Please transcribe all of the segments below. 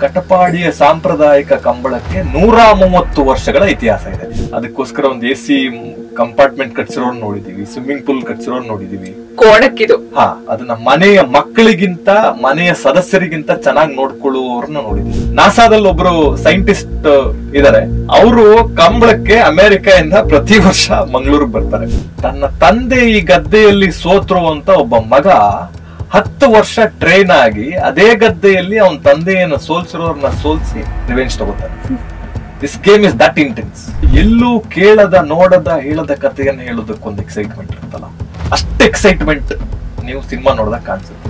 ಕಟಪಾಡಿಯ ಸಾಂಪ್ರದಾಯಿಕ ಕಂಬಳಕ್ಕೆ 130 ವರ್ಷಗಳ ಇತಿಹಾಸ ಇದೆ. ಅದಕ್ಕೋಸ್ಕರ ಒಂದು AC ಕಂಪಾರ್ಟ್ಮೆಂಟ್ ಕಟ್ಸಿರೋರ್ ನೋಡಿದೀವಿ, ಸ್ವಿಮ್ಮಿಂಗ್ ಪೂಲ್ ಕಟ್ಸಿರೋರ್ ನೋಡಿದೀವಿ. ಕೋಣಕ್ಕಿದು ಅದನ್ನ ಮನೆಯ ಮಕ್ಕಳಿಗಿಂತ ಮನೆಯ ಸದಸ್ಯರಿಗಿಂತ ಚೆನ್ನಾಗಿ ನೋಡ್ಕೊಳ್ಳುವವ್ರನ್ನ ನೋಡಿದೀವಿ. ನಾಸಾದಲ್ಲಿ ಒಬ್ರು ಸೈಂಟಿಸ್ಟ್ ಇದಾರೆ, ಅವರು ಕಂಬಳಕ್ಕೆ ಅಮೆರಿಕೆಯಿಂದ ಪ್ರತಿ ವರ್ಷ ಮಂಗಳೂರಿಗೆ ಬರ್ತಾರೆ. ತನ್ನ ತಂದೆ ಈ ಗದ್ದೆಯಲ್ಲಿ ಸೋತ್ರು ಅಂತ ಒಬ್ಬ ಮಗ 10 ವರ್ಷ ಟ್ರೈನ್ ಆಗಿ ಅದೇ ಗದ್ದೆಯಲ್ಲಿ ಅವನ ತಂದೆಯನ್ನು ಸೋಲ್ಸಿರೋರ್ನ ಸೋಲ್ಸಿ ರಿವೆಂಜ್ ತಗೋತಾರೆ. This game is that intense. ಎಲ್ಲೂ ಕೇಳದ ನೋಡದ ಹೇಳದ ಕಥೆಯನ್ನು ಹೇಳೋದಕ್ಕೊಂದು ಎಕ್ಸೈಟ್ಮೆಂಟ್ ಇರುತ್ತಲ್ಲ, ಅಷ್ಟು ಎಕ್ಸೈಟ್ಮೆಂಟ್ ನೀವು ಸಿನಿಮಾ ನೋಡಿದಾಗ ಕಾಣಿಸುತ್ತೆ.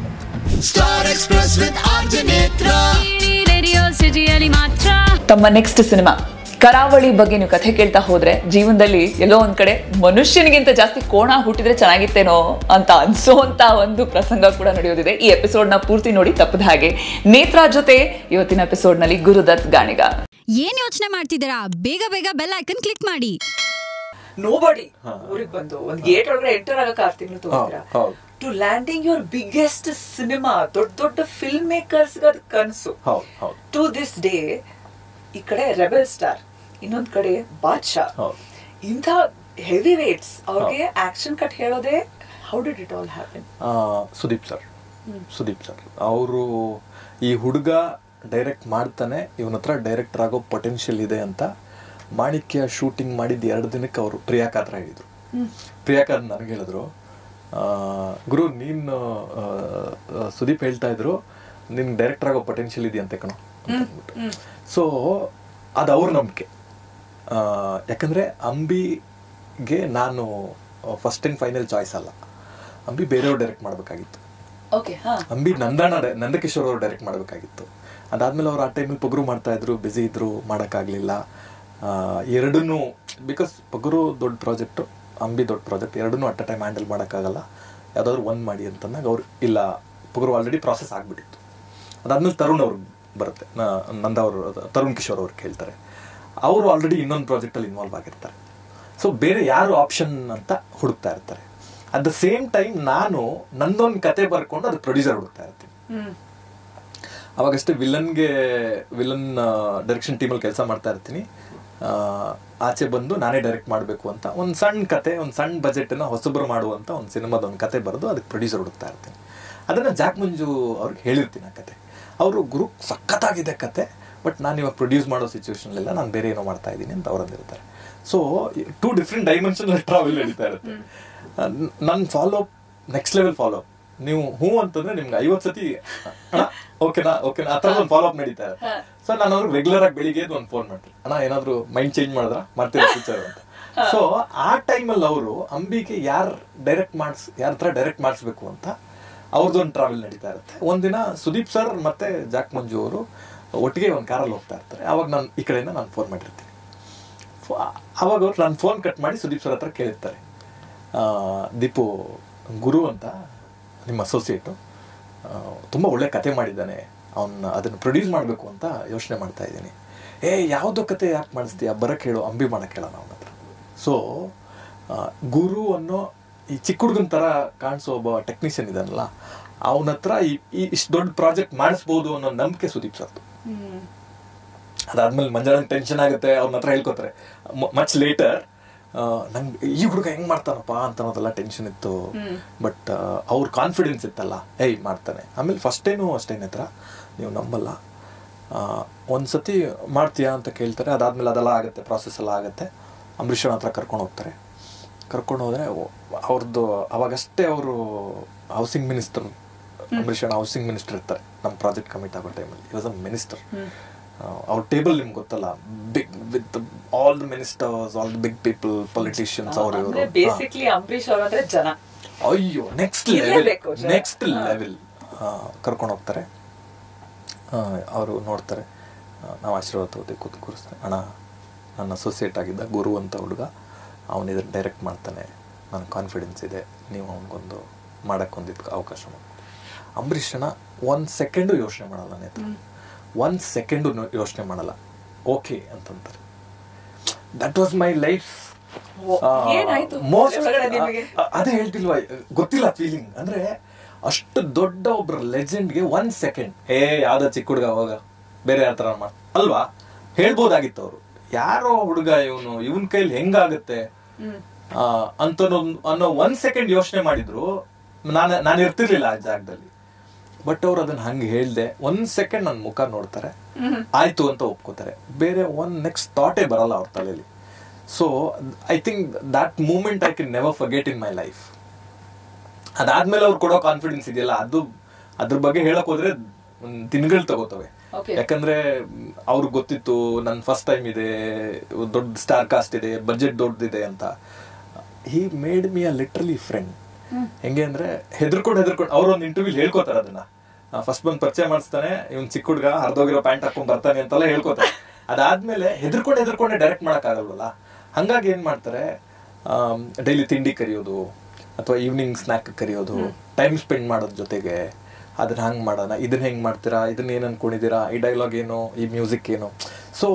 ತಮ್ಮ ನೆಕ್ಸ್ಟ್ ಸಿನಿಮಾ ಕರಾವಳಿ ಬಗ್ಗೆ ನೀವು ಕಥೆ ಕೇಳ್ತಾ ಹೋದ್ರೆ ಜೀವನದಲ್ಲಿ ಎಲ್ಲೋ ಒಂದ್ ಕಡೆ ಮನುಷ್ಯನಿಗಿಂತ ಜಾಸ್ತಿ ಕೋಣ ಹುಟ್ಟಿದ್ರೆ ಚೆನ್ನಾಗಿತ್ತೇನೋ ಅಂತ ಅನ್ಸೋಂತ ಒಂದು ಪ್ರಸಂಗ ಕೂಡ ನಡೆಯೋದಿದೆ. ಈ ಎಪಿಸೋಡ್ ನ ಪೂರ್ತಿ ನೋಡಿ ತಪ್ಪದ ಹಾಗೆ. ನೇತ್ರಾ ಜೊತೆ ಇವತ್ತಿನ ಎಪಿಸೋಡ್ ನಲ್ಲಿ ಗುರುದತ್ ಗಾಣಿಗ. ಏನ್ ಯೋಚನೆ ಮಾಡ್ತಿದ್ದೀರಾ? ಬೇಗ ಬೇಗ ಬೆಲ್ ಐಕನ್ ಕ್ಲಿಕ್ ಮಾಡಿ. ನೋಬಡಿ ಊರಿಗೆ ಬಂದು ಒಂದ್ ಗೇಟ್ ಒಳಗಡೆ ಎಂಟರ್ ಆಗಕ್ಕೆ 6 ತಿಂಗಳು ತಗೋತೀರಾ to landing your biggest cinema. ದೊಡ್ಡ ದೊಡ್ಡ ಫಿಲ್ಮ್ ಮೇಕರ್ಸ್ ಅದ್ ಕನಸು. ಟು ದಿಸ್ ಡೇ ಈ ಕಡೆ ರೆಬೆಲ್ ಸ್ಟಾರ್, ಇನ್ನೊಂದ್ ಕಡೆ ಬಾದ್ಶಾ, ಇಂಥ ಹೆವಿ ವೇಟ್ಸ್ ಅವ್ರಿಗೆ ಆಕ್ಷನ್ ಕಟ್ ಹೇಳೋದೇ. How did it all happen? Sudeep sir ಅವರು ಈ ಹುಡುಗ ಡೈರೆಕ್ಟ್ ಮಾಡ್ತಾನೆ, ಇವನ ಹತ್ರ ಡೈರೆಕ್ಟರ್ ಆಗೋ ಪೊಟೆನ್ಷಿಯಲ್ ಇದೆ ಅಂತ ಮಾಣಿಕ್ಯ ಶೂಟಿಂಗ್ ಮಾಡಿದ 2 ದಿನಕ್ಕೆ ಅವರು ಪ್ರಿಯಾಕಾ ಹತ್ರ ಹೇಳಿದ್ರು. ಪ್ರಿಯಾಕಾ ನನಗೆ ಹೇಳಿದ್ರು, ಗುರು ನೀನು ಸುದೀಪ್ ಹೇಳ್ತಾ ಇದ್ರು ನಿನ್ ಡೈರೆಕ್ಟರ್ ಆಗೋ ಪೊಟೆನ್ಷಿಯಲ್ ಇದೆಯಂತೆ ಕಣೋ ಅಂತ ಅಂದ್ಬಿಟ್ಟು. ಸೊ ಅದು ಅವ್ರ ನಂಬಿಕೆ. ಯಾಕಂದ್ರೆ ಅಂಬಿಗೆ ನಾನು ಫಸ್ಟ್ ಅಂಡ್ ಫೈನಲ್ ಚಾಯ್ಸ್ ಅಲ್ಲ. ಅಂಬಿ ಬೇರೆಯವ್ರು ಡೈರೆಕ್ಟ್ ಮಾಡ್ಬೇಕಾಗಿತ್ತು. ಅಂಬಿ ನಂದಕಿಶೋರ್ ಅವ್ರು ಡೈರೆಕ್ಟ್ ಮಾಡ್ಬೇಕಾಗಿತ್ತು. ಅದಾದ್ಮೇಲೆ ಅವ್ರು ಆ ಟೈಮಲ್ಲಿ ಪೊಗರು ಮಾಡ್ತಾ ಇದ್ರು, ಬ್ಯುಸಿ ಇದ್ರು, ಮಾಡೋಕ್ಕಾಗಲಿಲ್ಲ. ಎರಡನ್ನೂ ಬಿಕಾಸ್ ಪೊಗರು ದೊಡ್ಡ ಪ್ರಾಜೆಕ್ಟು, ಅಂಬಿ ದೊಡ್ಡ ಪ್ರಾಜೆಕ್ಟ್, ಎರಡನ್ನೂ ಅಟ್ ಅ ಟೈಮ್ ಹ್ಯಾಂಡಲ್ ಮಾಡೋಕ್ಕಾಗಲ್ಲ, ಯಾವುದಾದ್ರು ಒಂದು ಮಾಡಿ ಅಂತಂದಾಗ ಅವ್ರು ಇಲ್ಲ, ಪೊಗರು ಆಲ್ರೆಡಿ ಪ್ರಾಸೆಸ್ ಆಗಿಬಿಟ್ಟಿತ್ತು. ಅದಾದ್ಮೇಲೆ ತರುಣ್ ಅವ್ರಿಗೆ ಬರುತ್ತೆ, ತರುಣ್ ಕಿಶೋರ್ ಅವ್ರು ಕೇಳ್ತಾರೆ. ಅವರು ಆಲ್ರೆಡಿ ಇನ್ನೊಂದು ಪ್ರಾಜೆಕ್ಟಲ್ಲಿ ಇನ್ವಾಲ್ವ್ ಆಗಿರ್ತಾರೆ. ಸೊ ಬೇರೆ ಯಾರು ಆಪ್ಷನ್ ಅಂತ ಹುಡುಕ್ತಾ ಇರ್ತಾರೆ. ಅಟ್ ದ ಸೇಮ್ ಟೈಮ್ ನಾನು ನಂದೊಂದು ಕತೆ ಬರ್ಕೊಂಡು ಅದು ಪ್ರೊಡ್ಯೂಸರ್ ಹುಡುಕ್ತಾ ಇರ್ತೀನಿ. ಅವಾಗಷ್ಟೇ ವಿಲನ್ ಡೈರೆಕ್ಷನ್ ಟೀಮಲ್ಲಿ ಕೆಲಸ ಮಾಡ್ತಾ ಇರ್ತೀನಿ. ಆಚೆ ಬಂದು ನಾನೇ ಡೈರೆಕ್ಟ್ ಮಾಡಬೇಕು ಅಂತ ಒಂದು ಸಣ್ಣ ಕತೆ, ಒಂದು ಸಣ್ಣ ಬಜೆಟನ್ನು ಹೊಸಬ್ರು ಮಾಡುವಂಥ ಒಂದು ಸಿನಿಮಾದ ಒಂದು ಕತೆ ಬರೆದು ಅದಕ್ಕೆ ಪ್ರೊಡ್ಯೂಸರ್ ಹುಡುಕ್ತಾ ಇರ್ತೀನಿ. ಅದನ್ನು ಜಾಕ್ ಮಂಜು ಅವ್ರಿಗೆ ಹೇಳಿರ್ತೀನಿ ಆ ಕತೆ. ಅವರು ಗುರು ಸಖತ್ತಾಗಿದೆ ಕತೆ, ಬಟ್ ನಾನು ಇವಾಗ ಪ್ರೊಡ್ಯೂಸ್ ಮಾಡೋ ಸಿಚುವೇಶನ್ಲೆಲ್ಲ ನಾನು ಬೇರೆ ಏನೋ ಮಾಡ್ತಾ ಇದ್ದೀನಿ ಅಂತ ಅವ್ರು ಅಂದಿರ್ತಾರೆ. ಸೊ 2 ಡಿಫ್ರೆಂಟ್ ಡೈಮೆನ್ಷನ್ ಟ್ರಾವೆಲ್ ನಡೀತಾ ಇರುತ್ತೆ. ನನ್ನ ಫಾಲೋಅಪ್ ನೆಕ್ಸ್ಟ್ ಲೆವೆಲ್ ಫಾಲೋಅಪ್. ನೀವು ಹೂ ಅಂತಂದ್ರೆ ನಿಮ್ಗೆ 50 ಸತಿ ಓಕೆನಾ ಆ ಥರ ಒಂದು ಫಾಲೋಅಪ್ ನಡೀತಾ ಇರುತ್ತೆ. ಸೊ ನಾನು ಅವ್ರಿಗೆ ರೆಗ್ಯುಲರ್ ಆಗಿ ಬೆಳಿಗ್ಗೆ ಒಂದು ಫೋನ್ ಮಾಡ್ತೀನಿ, ಅಣ್ಣ ಏನಾದ್ರು ಮೈಂಡ್ ಚೇಂಜ್ ಮಾಡಿದ್ರ ಮಾಡ್ತೀರಾ ಫ್ಯೂಚರ್ ಅಂತ. ಸೊ ಆ ಟೈಮಲ್ಲಿ ಅವರು ಅಂಬಿಗೆ ಯಾರ ಹತ್ರ ಡೈರೆಕ್ಟ್ ಮಾಡಿಸ್ಬೇಕು ಅಂತ ಅವ್ರದ್ದೊಂದು ಟ್ರಾವೆಲ್ ನಡೀತಾ ಇರುತ್ತೆ. ಒಂದಿನ ಸುದೀಪ್ ಸರ್ ಮತ್ತೆ ಜಾಕ್ ಮಂಜು ಅವರು ಒಟ್ಟಿಗೆ ಒಂದು ಕಾರಲ್ಲಿ ಹೋಗ್ತಾ ಇರ್ತಾರೆ. ಅವಾಗ ನಾನು ಈ ಕಡೆಯಿಂದ ನಾನು ಫೋನ್ ಮಾಡಿರ್ತೀನಿ. ಅವಾಗ ಅವ್ರು ನಾನು ಫೋನ್ ಕಟ್ ಮಾಡಿ ಸುದೀಪ್ ಸರ್ ಹತ್ರ ಕೇಳಿರ್ತಾರೆ, ದೀಪು ಗುರು ಅಂತ ನಿಮ್ಮ ಅಸೋಸಿಯೇಟು ತುಂಬ ಒಳ್ಳೆ ಕತೆ ಮಾಡಿದ್ದಾನೆ, ಅದನ್ನು ಪ್ರೊಡ್ಯೂಸ್ ಮಾಡಬೇಕು ಅಂತ ಯೋಚನೆ ಮಾಡ್ತಾ ಇದ್ದೀನಿ. ಯಾವುದೋ ಕತೆ ಯಾಕೆ ಮಾಡಿಸ್ತೀಯ, ಬರೋಕ್ಕೆ ಹೇಳು, ಅಂಬಿ ಮಾಡೋಕ್ಕೆ ಹೇಳೋಣ ಅವನ ಹತ್ರ. ಸೊ ಗುರು ಅನ್ನೋ ಈ ಚಿಕ್ಕ ಹುಡುಗನ ಥರ ಕಾಣಿಸೋ ಒಬ್ಬ ಟೆಕ್ನಿಷಿಯನ್ ಇದನ್ನಲ್ಲ, ಅವನ ಹತ್ರ ಇಷ್ಟು ದೊಡ್ಡ ಪ್ರಾಜೆಕ್ಟ್ ಮಾಡಿಸ್ಬೋದು ಅನ್ನೋ ನಂಬಿಕೆ ಸುದೀಪ್ ಸರ್ದು. ಅದಾದ್ಮೇಲೆ ಮಂಜಾಳಂಗೆ ಟೆನ್ಷನ್ ಆಗುತ್ತೆ, ಅವ್ನ ಹತ್ರ ಹೇಳ್ಕೊತಾರೆ. ಮಚ್ ಲೇಟರ್ ನಂಗೆ ಈ ಹುಡುಗ ಹೆಂಗ್ ಮಾಡ್ತಾನಪ್ಪ ಅಂತ ಅನ್ನೋದೆಲ್ಲ ಟೆನ್ಷನ್ ಇತ್ತು. ಬಟ್ ಅವ್ರ ಕಾನ್ಫಿಡೆನ್ಸ್ ಇತ್ತಲ್ಲ, ಮಾಡ್ತಾನೆ. ಆಮೇಲೆ ಫಸ್ಟ್ ಏನು ಅಷ್ಟೇನ ಹತ್ರ ನೀವು ನಂಬಲ್ಲ, ಒಂದ್ಸತಿ ಮಾಡ್ತೀಯಾ ಅಂತ ಕೇಳ್ತಾರೆ. ಅದಾದ್ಮೇಲೆ ಅದೆಲ್ಲ ಆಗುತ್ತೆ, ಪ್ರಾಸೆಸ್ ಎಲ್ಲ ಆಗುತ್ತೆ. ಅಂಬರೀಷನ ಹತ್ರ ಕರ್ಕೊಂಡು ಹೋಗ್ತಾರೆ. ಕರ್ಕೊಂಡು ಹೋದ್ರೆ ಅವ್ರದ್ದು ಅವಾಗಷ್ಟೇ ಅವರು ಹೌಸಿಂಗ್ ಮಿನಿಸ್ಟರ್, ಅಂಬರೀಷನ ಹೌಸಿಂಗ್ ಮಿನಿಸ್ಟರ್ ಇರ್ತಾರೆ ನಮ್ಮ ಪ್ರಾಜೆಕ್ಟ್ ಕಮಿಟ್ ಆಗೋ ಟೈಮಲ್ಲಿ. He was a minister. ಅವ್ರ ಟೇಬಲ್ ನಿಮ್ಗೆ ಗೊತ್ತಲ್ಲ, big with all the ministers, all the big people, politicians. ಅವರು ಬೇಸಿಕಲಿ ಅಂಬರೀಷ್ ಅವರಂದ್ರೆ ಜನ. ಅಯ್ಯೋ ನೆಕ್ಸ್ಟ್ ಲೆವೆಲ್ ಕರ್ಕೊಂಡು ಹೋಗ್ತಾರೆ. ಅವರು ನೋಡ್ತಾರೆ, ನಾವು ಆಶೀರ್ವಾದ ತಗೋತೀವಿ, ಕೂರಿಸ್ತಾರೆ. ಅಣ್ಣ ನನ್ನ ಅಸೋಸಿಯೇಟ್ ಆಗಿದ್ದ ಗುರು ಅಂತ ಹುಡುಗ, ಅವನು ಇದನ್ನು ಡೈರೆಕ್ಟ್ ಮಾಡ್ತಾನೆ, ನನಗೆ ಕಾನ್ಫಿಡೆನ್ಸ್ ಇದೆ, ನೀವು ಅವನಿಗೊಂದು ಮಾಡೋಕ್ಕೊಂದಿದ್ದು ಅವಕಾಶ ಮಾಡಿ. ಅಂಬರೀಷನ 1 ಸೆಕೆಂಡು ಯೋಚನೆ ಮಾಡಲ್ಲ, ನೇತ್ರ 1 ಸೆಕೆಂಡು ಯೋಚನೆ ಮಾಡಲ್ಲ, ಓಕೆ ಅಂತಂತಾರೆ. That was my life most. ಅದೇ ಹೇಳ್ತಿಲ್ವಾ, ಗೊತ್ತಿಲ್ಲ ಫೀಲಿಂಗ್. ಅಂದ್ರೆ ಅಷ್ಟು ದೊಡ್ಡ ಒಬ್ರ ಲೆಜೆಂಡ್ಗೆ 1 ಸೆಕೆಂಡ್ ಯಾವ್ದ ಚಿಕ್ಕ ಹುಡುಗ ಅವಾಗ ಬೇರೆ ಯಾರ ತರ ಅಲ್ವಾ ಹೇಳ್ಬೋದಾಗಿತ್ತು ಅವರು. ಯಾರೋ ಹುಡುಗ ಇವನ್ ಕೈಲಿ ಹೆಂಗಾಗತ್ತೆ ಅಂತ ಅನ್ನೋ 1 ಸೆಕೆಂಡ್ ಯೋಚನೆ ಮಾಡಿದ್ರು. ನಾನು ಇರ್ತಿರ್ಲಿಲ್ಲ ಆ ಜಾಗದಲ್ಲಿ. ಬಟ್ ಅವ್ರು ಅದನ್ನ ಹಂಗೆ ಹೇಳ್ದೆ 1 ಸೆಕೆಂಡ್ ನನ್ನ ಮುಖ ನೋಡ್ತಾರೆ, ಆಯ್ತು ಅಂತ ಒಪ್ಕೋತಾರೆ. ಬೇರೆ ನೆಕ್ಸ್ಟ್ ಥಾಟೇ ಬರಲ್ಲ ಅವ್ರ ತಲೆಯಲ್ಲಿ. So I think that moment I can never forget in my life. ಅದಾದ್ಮೇಲೆ ಅವ್ರು ಕೊಡೋ ಕಾನ್ಫಿಡೆನ್ಸ್ ಇದೆಯಲ್ಲ, ಅದ್ರ ಬಗ್ಗೆ ಹೇಳಕ್ ಹೋದ್ರೆ ದಿನಗಳು ತಗೋತವೆ. ಯಾಕಂದ್ರೆ ಅವ್ರಿಗೆ ಗೊತ್ತಿತ್ತು ನನ್ ಫಸ್ಟ್ ಟೈಮ್ ಇದೆ, ದೊಡ್ಡ ಸ್ಟಾರ್ ಕಾಸ್ಟ್ ಇದೆ, ಬಜೆಟ್ ದೊಡ್ಡದಿದೆ ಅಂತ. He made me a literally friend. ಹೆಂಗೆ ಅಂದ್ರೆ ಹೆದರ್ಕೊಂಡು ಅವ್ರ ಒಂದು ಇಂಟರ್ವ್ಯೂ ಹೇಳ್ಕೋತಾರೆ ಅದನ್ನ. ಫಸ್ಟ್ ಬಂದ್ ಪರಿಚಯ ಮಾಡಿಸ್ತಾನೆ, ಇವ್ನ್ ಚಿಕ್ಕ ಹುಡುಗ ಹರಿದೋಗಿರೋ ಪ್ಯಾಂಟ್ ಹಾಕೊಂಡ್ ಬರ್ತಾನೆ ಅಂತೆಲ್ಲ ಹೇಳ್ಕೋತಾರೆ. ಅದಾದ್ಮೇಲೆ ಹೆದರ್ಕೊಂಡೆ ಡೈರೆಕ್ಟ್ ಮಾಡಕ್ ಆಗಲ್ವಲ್ಲ. ಹಂಗಾಗಿ ಏನ್ ಮಾಡ್ತಾರೆ, ಡೈಲಿ ತಿಂಡಿ ಕರಿಯೋದು ಅಥವಾ ಈವ್ನಿಂಗ್ ಸ್ನಾಕ್ ಕರಿಯೋದು, ಟೈಮ್ ಸ್ಪೆಂಡ್ ಮಾಡೋದ್ ಜೊತೆಗೆ ಅದನ್ನ ಹಂಗ್ ಮಾಡೋಣ, ಇದನ್ನ ಹೆಂಗ್ ಮಾಡ್ತೀರಾ, ಇದನ್ನ ಏನ್ ಅನ್ಕೊಂಡಿದ್ದೀರಾ, ಈ ಡೈಲಾಗ್ ಏನು, ಈ ಮ್ಯೂಸಿಕ್ ಏನು. So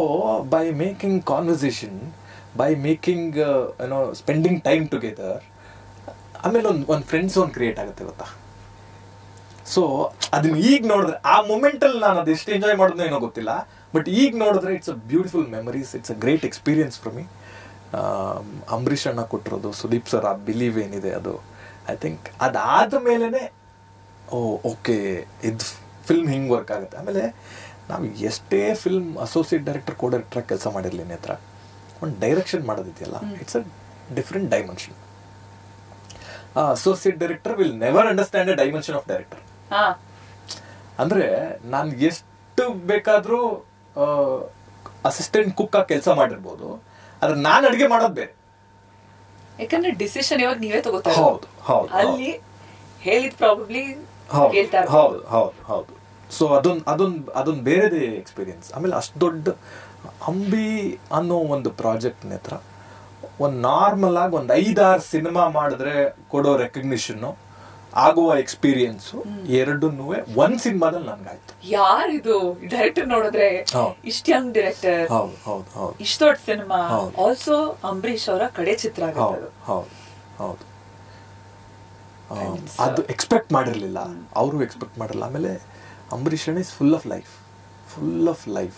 by making conversation, by making spending time together, ಆಮೇಲೆ ಒಂದು ಫ್ರೆಂಡ್ಸ್ ಕ್ರಿಯೇಟ್ ಆಗುತ್ತೆ ಗೊತ್ತಾ. ಸೊ ಅದನ್ನ ಈಗ ನೋಡಿದ್ರೆ, ಆ ಮೂಮೆಂಟ್ ಅಲ್ಲಿ ನಾನು ಅದೆಷ್ಟು ಎಂಜಾಯ್ ಮಾಡೋದು ಏನೋ ಗೊತ್ತಿಲ್ಲ, ಬಟ್ ಈಗ ನೋಡಿದ್ರೆ it's a beautiful memories, it's a great experience for me. Ambareesh ಅಣ್ಣ ಕೊಟ್ಟಿರೋದು, ಸುದೀಪ್ ಸರ್ ಆ ಬಿಲೀವ್ ಏನಿದೆ ಅದು, ಐ ಥಿಂಕ್ ಅದಾದ ಮೇಲೆನೆ ಓಕೆ ಇದು ಫಿಲ್ಮ್ ಹಿಂಗೆ ವರ್ಕ್ ಆಗುತ್ತೆ. ಆಮೇಲೆ ನಾವು ಎಷ್ಟೇ film associate director, co director ಕೆಲಸ ಮಾಡಿರ್ಲಿ ನೇತ್ರ, ಒಂದು ಡೈರೆಕ್ಷನ್ ಮಾಡೋದಿದೆಯಲ್ಲ, it's a different dimension. Associate director will never understand a dimension of director. ಅಂದ್ರೆ ನಾನು ಎಷ್ಟು ಬೇಕಾದ್ರೂ ಅಸಿಸ್ಟೆಂಟ್ ಕುಕ್ ಆಗಿ ಕೆಲಸ ಮಾಡಿರ್ಬೋದು, ಆದ್ರೆ ನಾನು ಅಡಿಗೆ ಮಾಡೋದು ಬೇರೆ. ಯಾಕಂದ್ರೆ ಡಿಸಿಷನ್ ಇವಾಗ ನೀವೇ ತಗೋತಾ. ಹೌದು ಹೌದು, ಅಲ್ಲಿ ಹೇಳಿದ್ ಪ್ರಾಬಬ್ಲಿ ಹೌದು ಹೌದು ಹೌದು. ಸೊ ಅದೊಂದು ಬೇರೆದೇ ಎಕ್ಸ್ಪೀರಿಯನ್ಸ್. ಆಮೇಲೆ ಅಷ್ಟು ದೊಡ್ಡ ಅಂಬಿ ಅನ್ನೋ ಒಂದು ಪ್ರಾಜೆಕ್ಟ್ ನೇತ್ರ ಒಂದು ನಾರ್ಮಲ್ ಆಗಿ ಒಂದು 5-6 ಸಿನಿಮಾ ಮಾಡಿದ್ರೆ ಕೊಡೋ ರೆಕಗ್ನಿಷನ್, ಆಗುವ ಎಕ್ಸ್ಪೀರಿಯನ್ಸು ಎರಡನ್ನೂ ಒಂದ್ ಸಿನಿಮಾದಲ್ಲಿ ನನ್ಗಾಯ್ತು. ಯಾರಿದು ಡೈರೆಕ್ಟರ್ ನೋಡಿದ್ರೆ ಇಷ್ಟ ಯಂಗ್ ಡೈರೆಕ್ಟರ್, ಇಷ್ಟ ದೊಡ್ಡ ಸಿನಿಮಾ, ಆಲ್ಸೋ ಅಂಬರೀಷ್ ಅವರ ಕಡೆ ಚಿತ್ರ. ಹೌದು ಹೌದು, ಅದು ಎಕ್ಸ್ಪೆಕ್ಟ್ ಮಾಡಿರ್ಲಿಲ್ಲ, ಅವರು ಎಕ್ಸ್ಪೆಕ್ಟ್ ಮಾಡಿರಲಿಲ್ಲ. ಆಮೇಲೆ ಅಂಬರೀಷ್ ಅಣ್ಣ is full of life.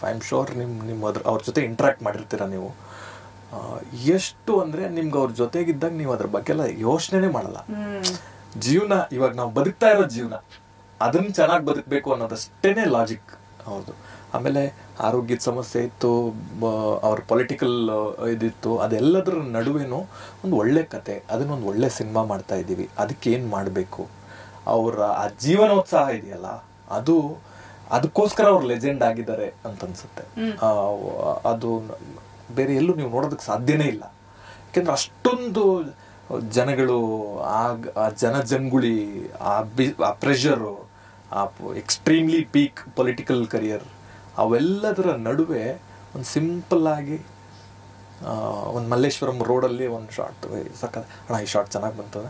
I am sure ನಿಮ್ಮ ಅವ್ರ ಜೊತೆ ಇಂಟ್ರಾಕ್ಟ್ ಮಾಡಿರ್ತೀರ ನೀವು. ಎಷ್ಟು ಅಂದ್ರೆ ನಿಮ್ಗೆ ಅವ್ರ ಜೊತೆಗಿದ್ದಾಗ ನೀವು ಅದ್ರ ಬಗ್ಗೆ ಎಲ್ಲ ಯೋಚನೆ ಮಾಡಲ್ಲ. ಜೀವನ ಇವಾಗ ನಾವು ಬದುಕ್ತಾ ಇರೋ ಜೀವನ, ಅದನ್ನ ಚೆನ್ನಾಗಿ ಬದುಕಬೇಕು ಅನ್ನೋದಷ್ಟೇನೆ ಲಾಜಿಕ್. ಹೌದು. ಆಮೇಲೆ ಆರೋಗ್ಯದ ಸಮಸ್ಯೆ ಇತ್ತು, ಅವ್ರ ಪೊಲಿಟಿಕಲ್ ಇದಿತ್ತು, ಅದೆಲ್ಲದ್ರ ನಡುವೆನೂ ಒಂದು ಒಳ್ಳೆ ಕತೆ, ಅದನ್ನೊಂದು ಒಳ್ಳೆ ಸಿನಿಮಾ ಮಾಡ್ತಾ ಇದ್ದೀವಿ, ಅದಕ್ಕೆ ಏನು ಮಾಡಬೇಕು, ಅವರ ಆ ಜೀವನೋತ್ಸಾಹ ಇದೆಯಲ್ಲ, ಅದಕ್ಕೋಸ್ಕರ ಅವ್ರು ಲೆಜೆಂಡ್ ಆಗಿದ್ದಾರೆ ಅಂತ ಅನ್ಸುತ್ತೆ. ಅದು ಬೇರೆ ಎಲ್ಲೂ ನೀವು ನೋಡೋದಕ್ಕೆ ಸಾಧ್ಯನೇ ಇಲ್ಲ. ಯಾಕೆಂದ್ರೆ ಅಷ್ಟೊಂದು ಜನಗಳು, ಆ ಜನಜಂಗುಳಿ, ಆ ಪ್ರೆಷರು, ಆ ಎಕ್ಸ್ಟ್ರೀಮ್ಲಿ ಪೀಕ್ ಪೊಲಿಟಿಕಲ್ ಕರಿಯರ್, ಅವೆಲ್ಲದರ ನಡುವೆ ಒಂದು ಸಿಂಪಲ್ ಆಗಿ ಒಂದು ಮಲ್ಲೇಶ್ವರಂ ರೋಡಲ್ಲಿ ಒಂದು ಶಾರ್ಟ್ ಸಕ್ಕತ್ ಅಣ್ಣ, ಈ ಶಾರ್ಟ್ ಚೆನ್ನಾಗಿ ಬಂತದ,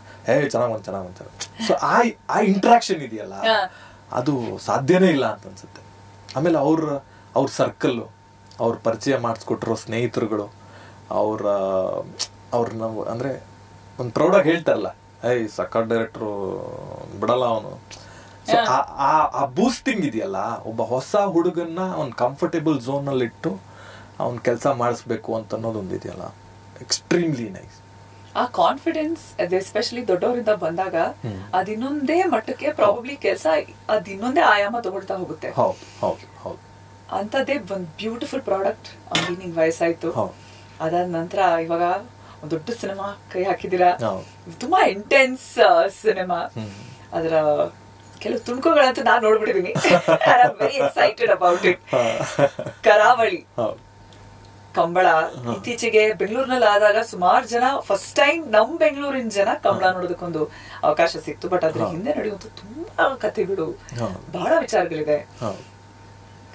ಚೆನ್ನಾಗಿ ಬಂತು. ಸೊ ಆ ಇಂಟ್ರಾಕ್ಷನ್ ಇದೆಯಲ್ಲ, ಅದು ಸಾಧ್ಯನೇ ಇಲ್ಲ ಅಂತ ಅನ್ಸುತ್ತೆ. ಆಮೇಲೆ ಅವ್ರ ಸರ್ಕಲ್ಲು, ಅವ್ರ ಪರಿಚಯ ಮಾಡಿಸ್ಕೊಟ್ಟಿರೋ ಸ್ನೇಹಿತರುಗಳು, ಅವ್ರನ್ನ ಅಂದ್ರೆ ಒಂದು ಪ್ರೌಡಾಗಿ ಹೇಳ್ತಾರಲ್ಲ, ಸಕ್ಕತ್ ಡೈರೆಕ್ಟ್ರು ಬಿಡಲ್ಲ ಅವನು. ಸೊ ಆ ಬೂಸ್ಟಿಂಗ್ ಇದೆಯಲ್ಲ, ಒಬ್ಬ ಹೊಸ ಹುಡುಗನ್ನ ಒಂದು ಕಂಫರ್ಟೇಬಲ್ ಝೋನ್ ಅಲ್ಲಿ ಇಟ್ಟು ಅವ್ನ ಕೆಲಸ ಮಾಡಿಸ್ಬೇಕು ಅಂತ ಅನ್ನೋದೊಂದು ಇದೆಯಲ್ಲ, ಎಕ್ಸ್ಟ್ರೀಮ್ಲಿ ನೈಸ್. ಆ ಕಾನ್ಫಿಡೆನ್ಸ್ ಎಸ್ಪೆಷಲಿ ದೊಡ್ಡವರಿಂದ ಬಂದಾಗ ಅದಿನ್ನೊಂದೇ ಮಟ್ಟಕ್ಕೆ ಪ್ರಾಬಬ್ಲಿ ಕೆಲಸ ಅದಿನ್ನೊಂದೇ ಆಯಾಮ ತಗೊಳ್ತಾ ಹೋಗುತ್ತೆ. ಅಂತದೇ ಒಂದ್ ಬ್ಯೂಟಿಫುಲ್ ಪ್ರಾಡಕ್ಟ್ ನಿಂಗ್ ವಯಸ್ಸಾಯ್ತು. ಅದಾದ ನಂತರ ಇವಾಗ ಒಂದ್ ದೊಡ್ಡ ಸಿನಿಮಾ ಕೈ ಹಾಕಿದೀರಾ, ತುಂಬಾ ಇಂಟೆನ್ಸ್ ಸಿನಿಮಾ. ಅದರ ಕೆಲವು ತುಣುಕುಗಳಂತೂ ನಾನ್ ನೋಡ್ಬಿಟ್ಟಿದೀನಿ. Very excited about it. Karavali, Kambala. ಇತ್ತೀಚೆಗೆ ಬೆಂಗಳೂರಿನಲ್ಲಿ ಆದಾಗ ಸುಮಾರು ಜನ, ಫಸ್ಟ್ ಟೈಮ್ ನಮ್ ಬೆಂಗಳೂರಿನ ಜನ ಕಂಬಳ ನೋಡೋದಕ್ಕೊಂದು ಅವಕಾಶ ಸಿಕ್ತು. ಬಟ್ ಅದ್ರ ಹಿಂದೆ ನಡೆಯುವಂತ ತುಂಬಾ ಕಥೆಗಳು, ಬಹಳ ವಿಚಾರಗಳಿದೆ.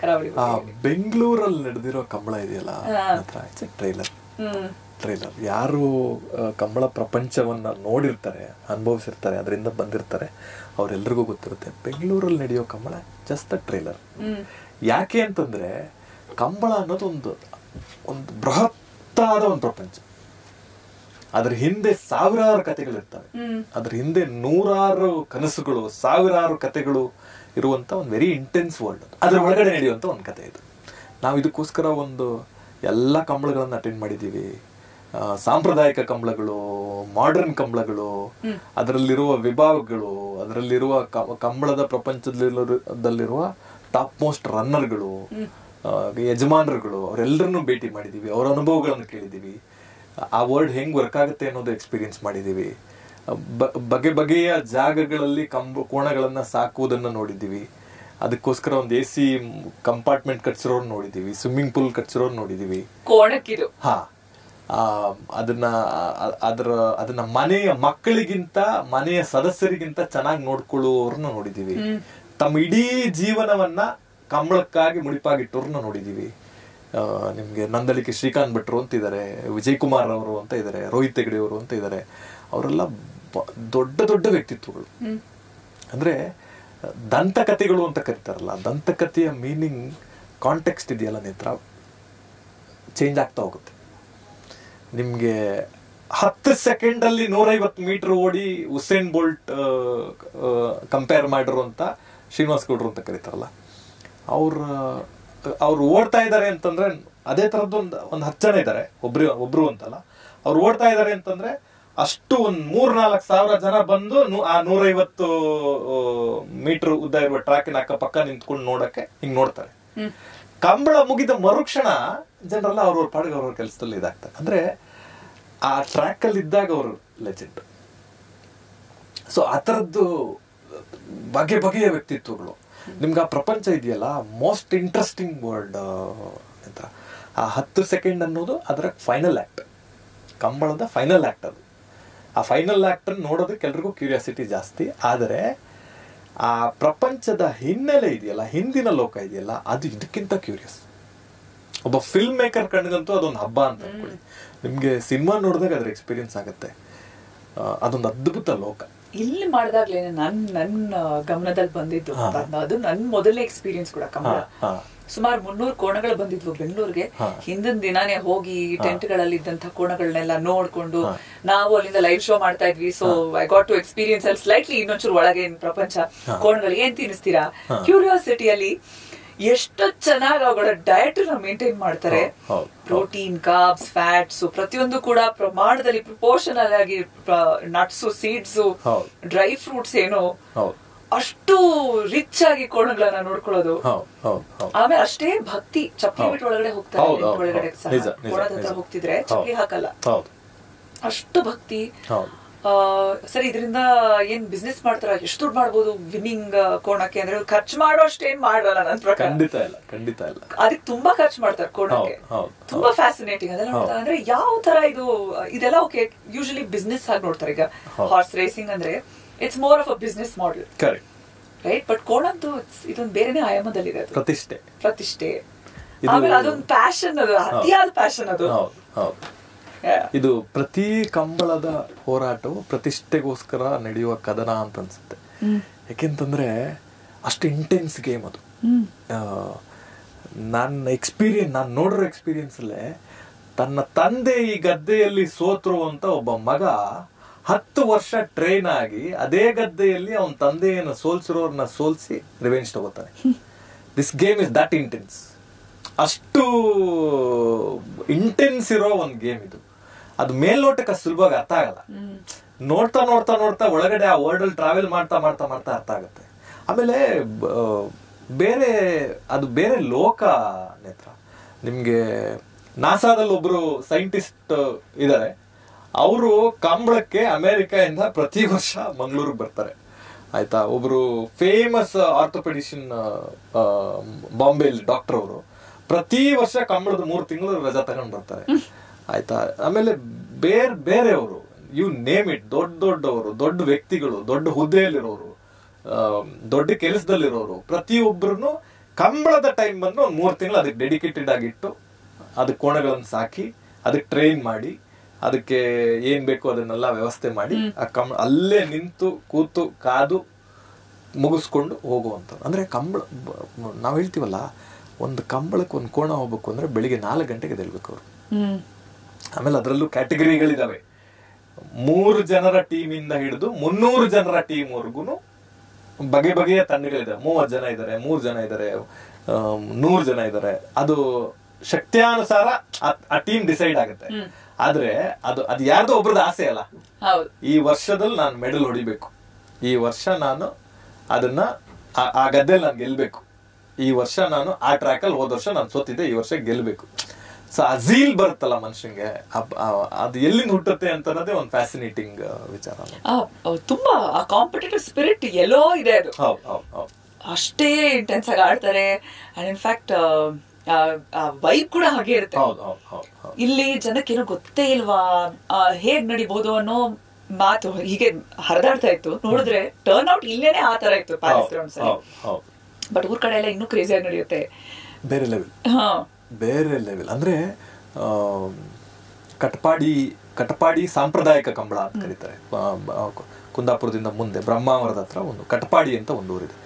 ಕರಾವಳಿ ಬೆಂಗಳೂರಲ್ಲಿ ನಡೆದಿರೋ ಕಂಬಳ ಇದೆಯಲ್ಲ, ಟ್ರೈಲರ್ ಯಾರು ಕಂಬಳ ಪ್ರಪಂಚವನ್ನ ನೋಡಿರ್ತಾರೆ, ಅನುಭವಿಸಿರ್ತಾರೆ, ಅದರಿಂದ ಬಂದಿರ್ತಾರೆ, ಅವ್ರೆಲ್ರಿಗೂ ಗೊತ್ತಿರುತ್ತೆ. ಬೆಂಗಳೂರಲ್ಲಿ ನಡೆಯೋ ಕಂಬಳ ಜಸ್ಟ್ ಅ ಟ್ರೈಲರ್. ಯಾಕೆ ಅಂತಂದ್ರೆ ಕಂಬಳ ಅನ್ನೋದು ಒಂದು ಬೃಹತ್ತಾದ ಒಂದು ಪ್ರಪಂಚ. ಅದ್ರ ಹಿಂದೆ ಸಾವಿರಾರು ಕಥೆಗಳಿರ್ತವೆ, ಅದ್ರ ಹಿಂದೆ ನೂರಾರು ಕನಸುಗಳು, ಸಾವಿರಾರು ಕಥೆಗಳು ಇರುವಂತ ಒಂದು ವೆರಿ ಇಂಟೆನ್ಸ್ ವರ್ಲ್ಡ್. ಅದ್ರ ಒಳಗಡೆ ನಡೆಯುವಂತ ಒಂದು ಕತೆ ಇದು. ನಾವು ಇದಕ್ಕೋಸ್ಕರ ಒಂದು ಎಲ್ಲ ಕಂಬಳಗಳನ್ನ ಅಟೆಂಡ್ ಮಾಡಿದ್ದೀವಿ. ಸಾಂಪ್ರದಾಯಿಕ ಕಂಬಳಗಳು, ಮಾಡರ್ನ್ ಕಂಬಳಗಳು, ಅದರಲ್ಲಿರುವ ವಿಭಾಗಗಳು, ಅದರಲ್ಲಿರುವ ಕಂಬಳದ ಪ್ರಪಂಚದಲ್ಲಿರುವ ಟಾಪ್ ಮೋಸ್ಟ್ ರನ್ನರ್ಗಳು, ಯಜಮಾನರುಗಳು, ಅವರೆಲ್ಲರನ್ನೂ ಭೇಟಿ ಮಾಡಿದೀವಿ. ಅವರ ಅನುಭವಗಳನ್ನು ಕೇಳಿದೀವಿ. ಆ ವರ್ಡ್ ಹೆಂಗ್ ವರ್ಕ್ ಆಗುತ್ತೆ ಅನ್ನೋದು ಎಕ್ಸ್ಪೀರಿಯನ್ಸ್ ಮಾಡಿದೀವಿ. ಬಗೆ ಬಗೆಯ ಜಾಗಗಳಲ್ಲಿ ಕೋಣಗಳನ್ನ ಸಾಕುವುದನ್ನ ನೋಡಿದೀವಿ. ಅದಕ್ಕೋಸ್ಕರ ಒಂದು AC ಕಂಪಾರ್ಟ್ಮೆಂಟ್ ಕಟ್ಸಿರೋರು ನೋಡಿದೀವಿ, ಸ್ವಿಮ್ಮಿಂಗ್ ಪೂಲ್ ಕಟ್ಸಿರೋರು ನೋಡಿದೀವಿ. ಹಾ, ಅದನ್ನ ಮನೆಯ ಮಕ್ಕಳಿಗಿಂತ ಮನೆಯ ಸದಸ್ಯರಿಗಿಂತ ಚೆನ್ನಾಗಿ ನೋಡ್ಕೊಳ್ಳುವವ್ರನ್ನ ನೋಡಿದೀವಿ. ತಮ್ಮ ಇಡೀ ಜೀವನವನ್ನ ಕಂಬಳಕ್ಕಾಗಿ ಮುಡಿಪಾಗಿಟ್ಟವ್ರನ್ನ ನೋಡಿದೀವಿ. ನಿಮ್ಗೆ ನಂದಳಿಕೆ ಶ್ರೀಕಾಂತ್ ಭಟ್ರು ಅಂತ ಇದಾರೆ, ವಿಜಯ್ ಕುಮಾರ್ ಅವರು ಅಂತ ಇದಾರೆ, ರೋಹಿತ್ ಹೆಗ್ಡೆ ಅವರು ಅಂತ ಇದಾರೆ. ಅವರೆಲ್ಲ ದೊಡ್ಡ ದೊಡ್ಡ ವ್ಯಕ್ತಿತ್ವಗಳು. ಅಂದ್ರೆ ದಂತಕಥೆಗಳು ಅಂತ ಕರೀತಾರಲ್ಲ, ದಂತಕಥೆಯ ಮೀನಿಂಗ್, ಕಾಂಟೆಕ್ಸ್ಟ್ ಇದೆಯಲ್ಲ ನೇತ್ರ, ಚೇಂಜ್ ಆಗ್ತಾ ಹೋಗುತ್ತೆ. ನಿಮ್ಗೆ 10 ಸೆಕೆಂಡಲ್ಲಿ 150 ಮೀಟರ್ ಓಡಿ ಉಸೇನ್ ಬೋಲ್ಟ್ ಕಂಪೇರ್ ಮಾಡಿರುವಂತ ಶ್ರೀನಿವಾಸ್ ಗೌಡ್ರು ಅಂತ ಕರೀತಾರಲ್ಲ, ಅವ್ರು ಓಡ್ತಾ ಇದ್ದಾರೆ ಅಂತಂದ್ರೆ ಅದೇ ತರದ್ದು ಒಂದು 10 ಜನ ಇದ್ದಾರೆ, ಒಬ್ರು ಅಂತಲ್ಲ. ಅವ್ರು ಓಡ್ತಾ ಇದ್ದಾರೆ ಅಂತಂದ್ರೆ ಅಷ್ಟು ಒಂದ್ 3-4 ಸಾವಿರ ಜನ ಬಂದು ಆ 150 ಮೀಟರ್ ಉದ್ದ ಇರುವ ಟ್ರ್ಯಾಕಿನ ಅಕ್ಕಪಕ್ಕ ನಿಂತ್ಕೊಂಡು ನೋಡಕ್ಕೆ ಹಿಂಗ್ ನೋಡ್ತಾರೆ. ಕಂಬಳ ಮುಗಿದ ಮರುಕ್ಷಣ ಜನರೆಲ್ಲ ಅವ್ರವ್ರ ಪಾಡಿಗೆ ಅವ್ರವ್ರ ಕೆಲಸದಲ್ಲಿ ಇದಾಗ್ತಾರೆ. ಅಂದ್ರೆ ಆ ಟ್ರ್ಯಾಕ್ ಅಲ್ಲಿ ಇದ್ದಾಗ ಅವರು ಲೆಜೆಂಡ್. ಸೊ ಆ ತರದ್ದು ಬಗೆ ಬಗೆಯ ವ್ಯಕ್ತಿತ್ವಗಳು. ನಿಮ್ಗೆ ಆ ಪ್ರಪಂಚ ಇದೆಯಲ್ಲ, ಮೋಸ್ಟ್ ಇಂಟ್ರೆಸ್ಟಿಂಗ್ ವರ್ಲ್ಡ್ ಅಂತ. ಆ 10 ಸೆಕೆಂಡ್ ಅನ್ನೋದು ಅದರ ಫೈನಲ್ ಆಕ್ಟ್, ಕಂಬಳದ ಫೈನಲ್ ಆಕ್ಟ್ ಅದು. ಆ ಫೈನಲ್ ಆಕ್ಟ್ ಅನ್ನು ನೋಡೋದಕ್ಕೆ ಎಲ್ರಿಗೂ ಕ್ಯೂರಿಯಾಸಿಟಿ ಜಾಸ್ತಿ. ಆದರೆ ಆ ಪ್ರಪಂಚದ ಹಿನ್ನೆಲೆ ಇದೆಯಲ್ಲ, ಹಿಂದಿನ ಲೋಕ ಇದೆಯಲ್ಲ, ಅದು ಇದಕ್ಕಿಂತ ಕ್ಯೂರಿಯಸ್. ಒಬ್ಬ ಫಿಲ್ಮ್ ಮೇಕರ್ ಕಣ್ಗಂತೂ ಅದೊಂದು ಹಬ್ಬ ಅಂತ ಅನ್ಕೊಳ್ಳಿ. ನಿಮ್ಗೆ ಸಿನಿಮಾ ನೋಡಿದಾಗ ಅದ್ರ ಎಕ್ಸ್ಪೀರಿಯನ್ಸ್ ಆಗುತ್ತೆ. ಅದೊಂದು ಅದ್ಭುತ ಲೋಕ. ಇಲ್ಲಿ ಮಾಡಿದಾಗ್ಲೇ ನನ್ನ ಗಮನದಲ್ಲಿ ಬಂದಿದ್ದು, ಅದು ನನ್ ಮೊದಲನೇ ಎಕ್ಸ್ಪೀರಿಯನ್ಸ್ ಕೂಡ. ಕಂಬಳ ಸುಮಾರು 300 ಕೋಣಗಳು ಬಂದಿದ್ವು ಬೆಂಗಳೂರಿಗೆ. ಹಿಂದಿನ ದಿನಾನೇ ಹೋಗಿ ಟೆಂಟ್ ಗಳಲ್ಲಿ ಇದ್ದಂತ ಕೋಣಗಳನ್ನೆಲ್ಲ ನೋಡ್ಕೊಂಡು ನಾವು ಅಲ್ಲಿಂದ ಲೈವ್ ಶೋ ಮಾಡ್ತಾ ಇದ್ವಿ. So I got to experience ಅಲ್ಲಿ ಸ್ಲೈಟ್ಲಿ ಇನ್ನೊಂಚೂರು ಒಳಗೆ ಪ್ರಪಂಚ. ಕೋಣಗಳು ಏನ್ ತಿನ್ನಿಸ್ತೀರಾ, ಕ್ಯೂರಿಯಾಸಿಟಿಯಲ್ಲಿ ಎಷ್ಟು ಚೆನ್ನಾಗಿ ಅವುಗಳ ಡಯಟ್ ಮೇಂಟೈನ್ ಮಾಡ್ತಾರೆ. ಪ್ರೋಟೀನ್, ಕಾರ್ಬ್ಸ್, ಫ್ಯಾಟ್ಸ್ ಪ್ರತಿಯೊಂದು ಕೂಡ ಪ್ರಮಾಣದಲ್ಲಿ ಪ್ರಪೋರ್ಷನಲ್ ಆಗಿ, ನಟ್ಸ್, ಸೀಡ್ಸ್, ಡ್ರೈ ಫ್ರೂಟ್ಸ್ ಏನೋ ಅಷ್ಟು ರಿಚ್ ಆಗಿ ಕೋಣಗಳನ್ನ ನೋಡ್ಕೊಳ್ಳೋದು. ಆಮೇಲೆ ಅಷ್ಟೇ ಭಕ್ತಿ. ಚಪ್ಪಲಿ ಬಿಟ್ಟು ಒಳಗಡೆ ಹೋಗ್ತಾರೆ, ಒಳಗಡೆ ಕೋಣದ ಹತ್ರ ಹೋಗ್ತಿದ್ರೆ ಚಪ್ಪಲಿ ಹಾಕಲ್ಲ, ಅಷ್ಟು ಭಕ್ತಿ. ಸರಿ, ಇದರಿಂದ ಏನ್ ಬಿಸ್ನೆಸ್ ಮಾಡ್ತಾರ, ಎಷ್ಟು ದುಡ್ಡು ಮಾಡ್ಬೋದು ವಿನ್ನಿಂಗ್ ಕೋಣಕ್ಕೆ ಅಂದ್ರೆ? ಖರ್ಚು ಮಾಡೋ ಅಷ್ಟೇನ್ ಮಾಡಲ್ಲ ನನ್ನ ಪ್ರಕಾರ. ಖಂಡಿತ ಇಲ್ಲ. ಅದಕ್ಕೆ ತುಂಬಾ ಖರ್ಚು ಮಾಡ್ತಾರೆ ಕೋಣಕ್ಕೆ. ತುಂಬಾ ಫ್ಯಾಸಿನೇಟಿಂಗ್ ಅದೆಲ್ಲ. ಅಂದ್ರೆ ಯಾವ ತರ ಇದೆಲ್ಲ ಓಕೆ, ಯೂಶಲಿ ಬಿಸ್ನೆಸ್ ಆಗಿ ನೋಡ್ತಾರೆ. ಈಗ ಹಾರ್ಸ್ ರೇಸಿಂಗ್ ಅಂದ್ರೆ it's more of a business model, right? But ಕೋಣದ್ದು ಇದೊಂದು ಬೇರೆನೇ ಆಯಾಮದಲ್ಲಿದೆ. ಪ್ರತಿಷ್ಠೆ. ಆಮೇಲೆ ಅದೊಂದು ಪ್ಯಾಷನ್, ಅದು ಅತಿಯಾದ ಪ್ಯಾಷನ್ ಅದು. ಇದು ಪ್ರತಿ ಕಂಬಳದ ಹೋರಾಟವು ಪ್ರತಿಷ್ಠೆಗೋಸ್ಕರ ನಡೆಯುವ ಕದನ ಅಂತ ಅನ್ಸುತ್ತೆ. ಯಾಕೆಂತಂದ್ರೆ ಅಷ್ಟು ಇಂಟೆನ್ಸ್ ಗೇಮ್ ಅದು. ನಾನು ನೋಡಿರೋ ಎಕ್ಸ್ಪೀರಿಯನ್ಸ್ ಅಲ್ಲೇ, ತನ್ನ ತಂದೆ ಈ ಗದ್ದೆಯಲ್ಲಿ ಸೋತ್ರು ಅಂತ ಒಬ್ಬ ಮಗ 10 ವರ್ಷ ಟ್ರೈನ್ ಆಗಿ ಅದೇ ಗದ್ದೆಯಲ್ಲಿ ಅವನ ತಂದೆಯನ್ನು ಸೋಲ್ಸಿರೋರ್ನ ಸೋಲ್ಸಿ ರಿವೆಂಜ್ ತಗೋತಾನೆ. This game is that intense. ಅಷ್ಟು ಇಂಟೆನ್ಸ್ ಇರೋ ಒಂದು ಗೇಮ್ ಇದು. ಅದು ಮೇಲ್ನೋಟಕ್ಕೆ ಸುಲಭವಾಗಿ ಅರ್ಥ ಆಗಲ್ಲ. ನೋಡ್ತಾ ನೋಡ್ತಾ ನೋಡ್ತಾ ಒಳಗಡೆ ಆ ವರ್ಲ್ಡ್ ಅಲ್ಲಿ ಟ್ರಾವೆಲ್ ಮಾಡ್ತಾ ಮಾಡ್ತಾ ಮಾಡ್ತಾ ಅರ್ಥ ಆಗುತ್ತೆ. ಆಮೇಲೆ ಅದು ಬೇರೆ ಲೋಕ ನೇತ್ರ. ನಿಮ್ಗೆ ನಾಸಾದಲ್ಲಿ ಒಬ್ರು ಸೈಂಟಿಸ್ಟ್ ಇದ್ದಾರೆ. ಅವರು ಕಂಬಳಕ್ಕೆ ಅಮೆರಿಕೆಯಿಂದ ಪ್ರತಿ ವರ್ಷ ಮಂಗಳೂರಿಗೆ ಬರ್ತಾರೆ, ಆಯ್ತಾ. ಒಬ್ರು ಫೇಮಸ್ ಆರ್ಥೋಪೆಡಿಷನ್ ಬಾಂಬೆಯಲ್ಲಿ ಡಾಕ್ಟರ್ ಅವರು ಪ್ರತಿ ವರ್ಷ ಕಂಬಳದ 3 ತಿಂಗಳು ರಜಾ ತಗೊಂಡ್ ಬರ್ತಾರೆ, ಆಯ್ತಾ. ಆಮೇಲೆ ಬೇರೆಯವರು, ಯು ನೇಮ್ ಇಟ್, ದೊಡ್ಡವರು, ದೊಡ್ಡ ವ್ಯಕ್ತಿಗಳು, ದೊಡ್ಡ ಹುದ್ದೆಯಲ್ಲಿರೋರು, ದೊಡ್ಡ ಕೆಲಸದಲ್ಲಿರೋರು, ಪ್ರತಿಯೊಬ್ಬರು ಕಂಬಳದ ಟೈಮ್ ಬಂದು 3 ತಿಂಗಳು ಅದಕ್ಕೆ ಡೆಡಿಕೇಟೆಡ್ ಆಗಿಟ್ಟು, ಅದಕ್ಕೆ ಕೋಣಗಳನ್ನು ಸಾಕಿ, ಅದಕ್ಕೆ ಟ್ರೈನ್ ಮಾಡಿ, ಅದಕ್ಕೆ ಏನ್ ಬೇಕು ಅದನ್ನೆಲ್ಲ ವ್ಯವಸ್ಥೆ ಮಾಡಿ, ಆ ಅಲ್ಲೇ ನಿಂತು ಕೂತು ಕಾದು ಮುಗಿಸ್ಕೊಂಡು ಹೋಗುವಂತ. ಅಂದ್ರೆ ಕಂಬಳ ನಾವ್ ಹೇಳ್ತೀವಲ್ಲ, ಒಂದು ಕಂಬಳಕ್ಕೆ ಒಂದು ಕೋಣ ಹೋಗ್ಬೇಕು ಅಂದ್ರೆ ಬೆಳಿಗ್ಗೆ 4 ಗಂಟೆಗೆ ಎದ್ದೇಳ್ಬೇಕು ಅವರು. ಆಮೇಲೆ ಅದರಲ್ಲೂ ಕ್ಯಾಟಗರಿಗಳಿದಾವೆ. 3 ಜನರ ಟೀಮ್ ಇಂದ ಹಿಡಿದು 300 ಜನರ ಟೀಮ್ ವರ್ಗುನು ಬಗೆ ಬಗೆಯ ತಂಡಗಳಿದೆ. 30 ಜನ ಇದ್ದಾರೆ, 3 ಜನ ಇದ್ದಾರೆ, 100 ಜನ ಇದ್ದಾರೆ. ಅದು ಶಕ್ತಿಯಾನುಸಾರ ಆ ಟೀಮ್ ಡಿಸೈಡ್ ಆಗುತ್ತೆ. ಆದ್ರೆ ಅದು ಯಾರ್ದೋ ಒಬ್ರದ್ದು ಆಸೆ ಅಲ್ಲ. ಈ ವರ್ಷದಲ್ಲಿ ನಾನು ಮೆಡಲ್ ಹೊಡಿಬೇಕು, ಈ ವರ್ಷ ನಾನು ಅದನ್ನ ಆ ಗದ್ದೆಯಲ್ಲಿ ನಾನು ಗೆಲ್ಬೇಕು, ಈ ವರ್ಷ ನಾನು ಆ ಟ್ರ್ಯಾಕ್ ಅಲ್ಲಿ ಹೋದ ವರ್ಷ ನಾನು ಸೋತಿದ್ದೆ, ಈ ವರ್ಷ ಗೆಲ್ಬೇಕು. ಸೊ ಅಜೀಲ್ ಬರುತ್ತಲ್ಲ ಮನುಷ್ಯಂಗೆ, ಅದು ಎಲ್ಲಿಂದ ಹುಟ್ಟುತ್ತೆ ಅಂತ ಅನ್ನೋದೇ ಒಂದು ಫ್ಯಾಸಿನೇಟಿಂಗ್ ವಿಚಾರ. ತುಂಬಾ ಆ ಕಾಂಪಿಟೇಟಿವ್ ಸ್ಪಿರಿಟ್ ಎಲ್ಲೋ ಇದೆ. ಅದು ಅಷ್ಟೇ ಇಂಟೆನ್ಸ್ ಆಗಿ ಆಡ್ತಾರೆ. ಅಂಡ್ ಇನ್ಫ್ಯಾಕ್ಟ್ ವೈಬ್ ಕೂಡ ಹಾಗೆ ಇರುತ್ತೆ. ಇಲ್ಲಿ ಜನಕ್ಕೇನೋ ಗೊತ್ತೇ ಇಲ್ವಾ ಹೇಗ್ ನಡಿಬಹುದು ಅನ್ನೋ ಮಾತು ಹೀಗೆ ಹರಿದಾಡ್ತಾ ಇತ್ತು. ನೋಡಿದ್ರೆ ಟರ್ನ್ ಔಟ್ ಇಲ್ಲೇನೆ ಆ ತರ ಇತ್ತು ಪ್ಯಾರಿಸ್ ಗ್ರೌಂಡ್ಸ್ ಅಲ್ಲಿ. ಬಟ್ ಊರ್ ಕಡೆ ಎಲ್ಲ ಇನ್ನೂ ಕ್ರೇಜಿ ಆಗಿ ನಡೆಯುತ್ತೆ, ಬೇರೆ ಲೆವೆಲ್. ಅಂದ್ರೆ ಕಟಪಾಡಿ ಸಾಂಪ್ರದಾಯಿಕ ಕಂಬಳ ಅಂತ ಕರೀತಾರೆ. ಕುಂದಾಪುರದಿಂದ ಮುಂದೆ ಬ್ರಹ್ಮಾವರದ ಹತ್ರ ಒಂದು ಕಟಪಾಡಿ ಅಂತ ಒಂದು ಊರಿದೆ.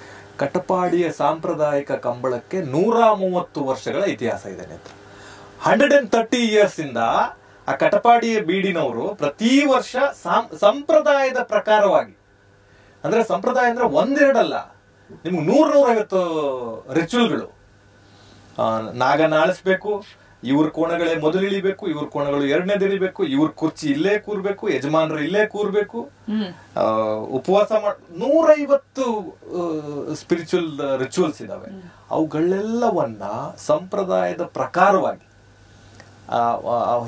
ಕಟಪಾಡಿಯ ಸಾಂಪ್ರದಾಯಿಕ ಕಂಬಳಕ್ಕೆ 130 ವರ್ಷಗಳ ಇತಿಹಾಸ ಇದೆ. 130 years ಇಂದ ಆ ಕಟಪಾಡಿಯ ಬೀಡಿನವರು ಪ್ರತಿ ವರ್ಷ ಸಂಪ್ರದಾಯದ ಪ್ರಕಾರವಾಗಿ, ಅಂದ್ರೆ ಸಂಪ್ರದಾಯ ಅಂದ್ರೆ ಒಂದೆರಡಲ್ಲ, ನಿಮ್ಗೆ 100-150 ರಿಚುವಲ್ಗಳು. ನಾಗನ ಆಳಿಸ್ಬೇಕು, ಇವ್ರ ಕೋಣಗಳೇ ಮೊದಲು ಇಳಿಬೇಕು, ಇವ್ರ ಕೋಣಗಳು ಎರಡನೇದು ಇಳಿಬೇಕು, ಇವ್ರ ಕುರ್ಚಿ ಇಲ್ಲೇ ಕೂರ್ಬೇಕು, ಯಜಮಾನರು ಇಲ್ಲೇ ಕೂರ್ಬೇಕು, ಉಪವಾಸ 150 ಸ್ಪಿರಿಚುವಲ್ ರಿಚುವಲ್ಸ್ ಇದಾವೆ. ಅವುಗಳೆಲ್ಲವನ್ನ ಸಂಪ್ರದಾಯದ ಪ್ರಕಾರವಾಗಿ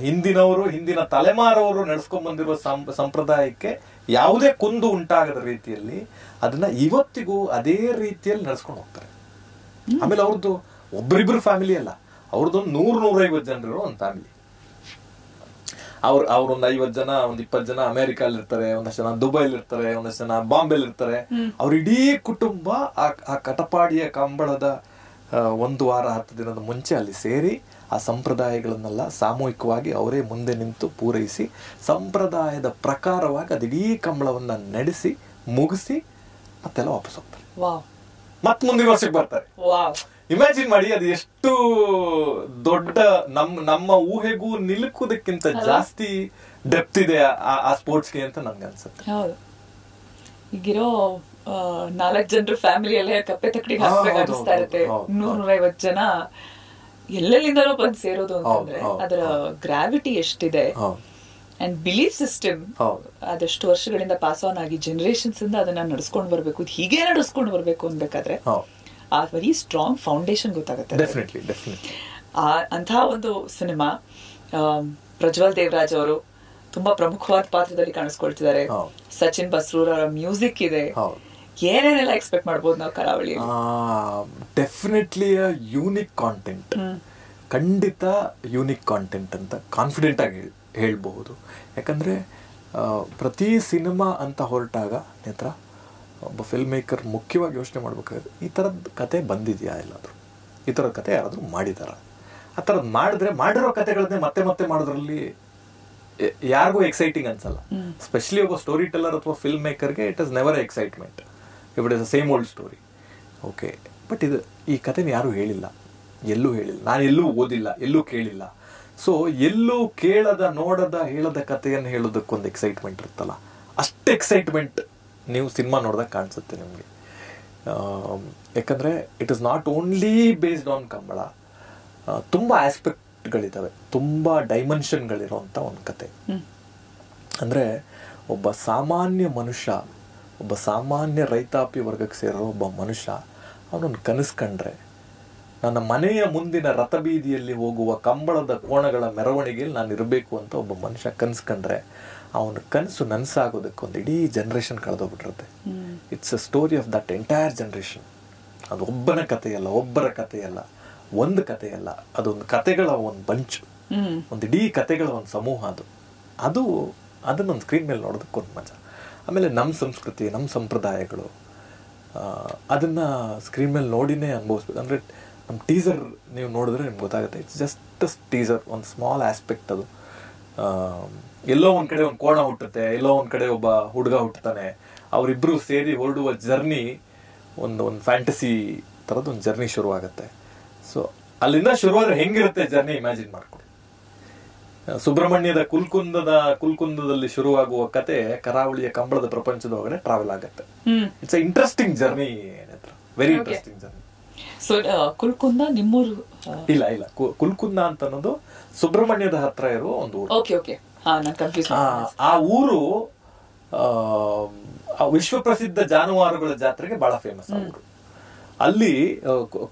ಹಿಂದಿನ ತಲೆಮಾರವರು ನಡೆಸ್ಕೊಂಡ್ ಬಂದಿರುವ ಸಂಪ್ರದಾಯಕ್ಕೆ ಯಾವುದೇ ಕುಂದು ಉಂಟಾಗದ ರೀತಿಯಲ್ಲಿ ಅದನ್ನ ಇವತ್ತಿಗೂ ಅದೇ ರೀತಿಯಲ್ಲಿ ನಡೆಸ್ಕೊಂಡು ಹೋಗ್ತಾರೆ. ಆಮೇಲೆ ಅವ್ರದ್ದು ಒಬ್ಬರಿಬ್ರು ಫ್ಯಾಮಿಲಿ ಅಲ್ಲ, ಅವ್ರದ್ದೊಂದು 100-150 ಜನರು ಒಂದು ಫ್ಯಾಮಿಲಿ. ಅವ್ರೊಂದು 50 ಜನ, ಒಂದ್ 20 ಜನ ಅಮೆರಿಕಲ್ಲಿ ಇರ್ತಾರೆ, ಒಂದಷ್ಟು ಜನ ದುಬೈಲಿ ಇರ್ತಾರೆ, ಒಂದಷ್ಟು ಜನ ಬಾಂಬೆಲಿ ಇರ್ತಾರೆ. ಅವ್ರ ಇಡೀ ಕುಟುಂಬ ಆ ಕಟಪಾಡಿಯ ಕಂಬಳದ 1 ವಾರ 10 ದಿನದ ಮುಂಚೆ ಅಲ್ಲಿ ಸೇರಿ ಆ ಸಂಪ್ರದಾಯಗಳನ್ನೆಲ್ಲ ಸಾಮೂಹಿಕವಾಗಿ ಅವರೇ ಮುಂದೆ ನಿಂತು ಪೂರೈಸಿ ಸಂಪ್ರದಾಯದ ಪ್ರಕಾರವಾಗಿ ಅದಿಡೀ ಕಂಬಳವನ್ನ ನಡೆಸಿ ಮುಗಿಸಿ ಮತ್ತೆಲ್ಲ ವಾಪಸ್ ಹೋಗ್ತಾರೆ. ಮತ್ ಮುಂದಿನ ವರ್ಷಕ್ಕೆ ಬರ್ತಾರೆ. ಇಮ್ಯಾಜಿನ್ ಮಾಡಿ, ಅದು ಎಷ್ಟು ದೊಡ್ಡ ನಮ್ಮ ಊಹೆಗೂ ನಿಲುಕುವುದಕ್ಕಿಂತ ಜಾಸ್ತಿ ಡೆಪ್ತ್ ಇದೆ ಆ ಸ್ಪೋರ್ಟ್ಸ್ಗೆ ಅಂತ ನನ್ಗೆ ಅನ್ಸುತ್ತೆ. ಈಗಿರೋ 4 ಜನರು ಫ್ಯಾಮಿಲಿಯಲ್ಲೇ ಕಪ್ಪೆ ತಕ್ಕಡಿಗೆ ಹಾಕ್ಬೇಕು ಅನಿಸ್ತಾ ಇರುತ್ತೆ. 100-150 ಜನ ಎಲ್ಲೆಲ್ಲಿಂದಲೂ ಬಂದು ಸೇರೋದು ಅಂತಂದ್ರೆ ಅದರ ಗ್ರಾವಿಟಿ ಎಷ್ಟಿದೆ. ಅಂಡ್ ಬಿಲೀಫ್ ಸಿಸ್ಟಮ್ ಅದೆಷ್ಟು ವರ್ಷಗಳಿಂದ ಪಾಸ್ ಆನ್ ಆಗಿ ಜನರೇಷನ್ಸ್ ಇಂದ ಅದನ್ನ ನಡ್ಸ್ಕೊಂಡು ಬರ್ಬೇಕು, ಹೀಗೆ ನಡ್ಸ್ಕೊಂಡು ಬರ್ಬೇಕು ಅನ್ಬೇಕಾದ್ರೆ ಆ ವೆರಿ ಸ್ಟ್ರಾಂಗ್ ಫೌಂಡೇಶನ್ ಗೊತ್ತಾಗುತ್ತೆ. ಅಂತಹ ಒಂದು ಸಿನಿಮಾ ಪ್ರಜ್ವಲ್ ದೇವರಾಜ್ ಅವರು ತುಂಬಾ ಪ್ರಮುಖವಾದ ಪಾತ್ರದಲ್ಲಿ ಕಾಣಿಸ್ಕೊಳ್ತಿದ್ದಾರೆ. ಸಚಿನ್ ಬಸ್ರೂರ್ ಅವರ ಮ್ಯೂಸಿಕ್ ಇದೆ. ಏನೇನೆಲ್ಲ ಎಕ್ಸ್ಪೆಕ್ಟ್ ಮಾಡ್ಬೋದು ನಾವು ಕರಾವಳಿಯಲ್ಲಿ? ಡೆಫಿನೆಟ್ಲಿ ಯೂನಿಕ್ ಕಾಂಟೆಂಟ್, ಖಂಡಿತ ಯೂನಿಕ್ ಕಾಂಟೆಂಟ್ ಅಂತ ಕಾನ್ಫಿಡೆಂಟ್ ಆಗಿ ಹೇಳ್ಬಹುದು. ಯಾಕಂದ್ರೆ ಪ್ರತಿ ಸಿನಿಮಾ ಅಂತ ಹೊರಟಾಗ ನೇತ್ರ ಒಬ್ಬ ಫಿಲ್ಮ್ ಮೇಕರ್ ಮುಖ್ಯವಾಗಿ ಯೋಚನೆ ಮಾಡ್ಬೇಕಾದ್ರೆ ಈ ಥರದ ಕತೆ ಬಂದಿದೆಯಾ, ಎಲ್ಲಾದರೂ ಈ ಥರದ ಕತೆ ಯಾರಾದರೂ ಮಾಡಿದಾರ? ಆ ಥರದ್ದು ಮಾಡಿರೋ ಕತೆಗಳನ್ನೇ ಮತ್ತೆ ಮತ್ತೆ ಮಾಡೋದ್ರಲ್ಲಿ ಯಾರಿಗೂ ಎಕ್ಸೈಟಿಂಗ್ ಅನ್ಸಲ್ಲ. ಸ್ಪೆಷಲಿ ಒಬ್ಬ ಸ್ಟೋರಿ ಟೆಲ್ಲರ್ ಅಥವಾ ಫಿಲ್ಮ್ ಮೇಕರ್ಗೆ it is never excitement, it is same old story. Okay, but ಈ ಕತೆನ ಯಾರೂ ಹೇಳಿಲ್ಲ, ಎಲ್ಲೂ ಹೇಳಿಲ್ಲ, ನಾನು ಎಲ್ಲೂ ಓದಿಲ್ಲ, ಎಲ್ಲೂ ಕೇಳಿಲ್ಲ. ಸೊ ಎಲ್ಲೂ ಕೇಳದ ನೋಡದ ಹೇಳದ ಕಥೆಯನ್ನು ಹೇಳೋದಕ್ಕೊಂದು ಎಕ್ಸೈಟ್ಮೆಂಟ್ ಇರುತ್ತಲ್ಲ, ಅಷ್ಟು ಎಕ್ಸೈಟ್ಮೆಂಟ್ ನೀವು ಸಿನಿಮಾ ನೋಡಿದಾಗ ಕಾಣಿಸುತ್ತೆ ನಿಮಗೆ. ಯಾಕಂದರೆ it is not only based on Kambala, ತುಂಬ ಆಸ್ಪೆಕ್ಟ್ಗಳಿದ್ದಾವೆ, ತುಂಬ ಡೈಮೆನ್ಷನ್ಗಳಿರೋಂಥ ಒಂದು ಕತೆ. ಅಂದರೆ ಒಬ್ಬ ಸಾಮಾನ್ಯ ಮನುಷ್ಯ, ಒಬ್ಬ ಸಾಮಾನ್ಯ ರೈತಾಪಿ ವರ್ಗಕ್ಕೆ ಸೇರೋ ಒಬ್ಬ ಮನುಷ್ಯ ಅವನೊಂದು ಕನಸು ಕಂಡ್ರೆ, ನನ್ನ ಮನೆಯ ಮುಂದಿನ ರಥಬೀದಿಯಲ್ಲಿ ಹೋಗುವ ಕಂಬಳದ ಕೋಣಗಳ ಮೆರವಣಿಗೆಯಲ್ಲಿ ನಾನು ಇರಬೇಕು ಅಂತ ಒಬ್ಬ ಮನುಷ್ಯ ಕನಸು ಕಂಡ್ರೆ, ಅವನ ಕನಸು ನನಸಾಗೋದಕ್ಕೆ ಒಂದು ಇಡೀ ಜನ್ರೇಷನ್ ಕಳೆದೋಗ್ಬಿಟ್ಟಿರುತ್ತೆ. It's a story of that entire generation. ಅದು ಒಬ್ಬನ ಕಥೆಯಲ್ಲ, ಒಬ್ಬರ ಕಥೆಯಲ್ಲ, ಒಂದು ಕಥೆಯಲ್ಲ, ಅದೊಂದು ಕಥೆಗಳ ಒಂದು ಬಂಚು, ಒಂದು ಇಡೀ ಕಥೆಗಳ ಒಂದು ಸಮೂಹ. ಅದನ್ನೊಂದು ಸ್ಕ್ರೀನ್ ಮೇಲೆ ನೋಡೋದಕ್ಕೊಂದು ಮಜಾ. ಆಮೇಲೆ ನಮ್ಮ ಸಂಸ್ಕೃತಿ, ನಮ್ಮ ಸಂಪ್ರದಾಯಗಳು, ಅದನ್ನು ಸ್ಕ್ರೀನ್ ಮೇಲೆ ನೋಡಿನೇ ಅನುಭವಿಸ್ಬೇಕು. ಅಂದರೆ ನಮ್ಮ ಟೀಸರ್ ನೀವು ನೋಡಿದ್ರೆ ನಿಮ್ಗೆ ಗೊತ್ತಾಗುತ್ತೆ, ಇಟ್ಸ್ ಜಸ್ಟ್ ಟೀಸರ್, ಒಂದು ಸ್ಮಾಲ್ ಆಸ್ಪೆಕ್ಟ್. ಅದು ಎಲ್ಲೋ ಒಂದು ಕಡೆ ಒಂದು ಕೋಣ ಹುಟ್ಟುತ್ತೆ, ಎಲ್ಲೋ ಒಂದು ಕಡೆ ಒಬ್ಬ ಹುಡುಗ ಹುಟ್ಟುತ್ತಾನೆ, ಅವರಿಬ್ಬರು ಸೇರಿ ಹೊರಡುವ ಜರ್ನಿ ಒಂದು ಫ್ಯಾಂಟಸಿ ಥರದ್ದು ಒಂದು ಜರ್ನಿ ಶುರುವಾಗುತ್ತೆ. ಸೊ ಅಲ್ಲಿಂದ ಶುರುವಾದ್ರೆ ಹೆಂಗಿರುತ್ತೆ ಜರ್ನಿ ಇಮ್ಯಾಜಿನ್ ಮಾಡ್ಕೊಳ್ಳಿ. ಸುಬ್ರಹ್ಮಣ್ಯದ ಕುಲ್ಕುಂದದಲ್ಲಿ ಶುರುವಾಗುವ ಕತೆ ಕರಾವಳಿಯ ಕಂಬಳದ ಪ್ರಪಂಚದ ಒಳಗಡೆ ಟ್ರಾವೆಲ್ ಆಗುತ್ತೆ. It's interesting journey, very interesting journey. So Kulkunda ನಿಮ್ಮೂರು? ಇಲ್ಲ ಕುಲ್ಕುಂದ ಅಂತ ಅನ್ನೋದು ಸುಬ್ರಹ್ಮಣ್ಯದ ಹತ್ರ ಇರುವ ಒಂದು ಊರು. ಆ ಊರು ವಿಶ್ವ ಪ್ರಸಿದ್ಧ ಜಾನುವಾರುಗಳ ಜಾತ್ರೆಗೆ ಬಹಳ ಫೇಮಸ್ ಆ ಊರು. ಅಲ್ಲಿ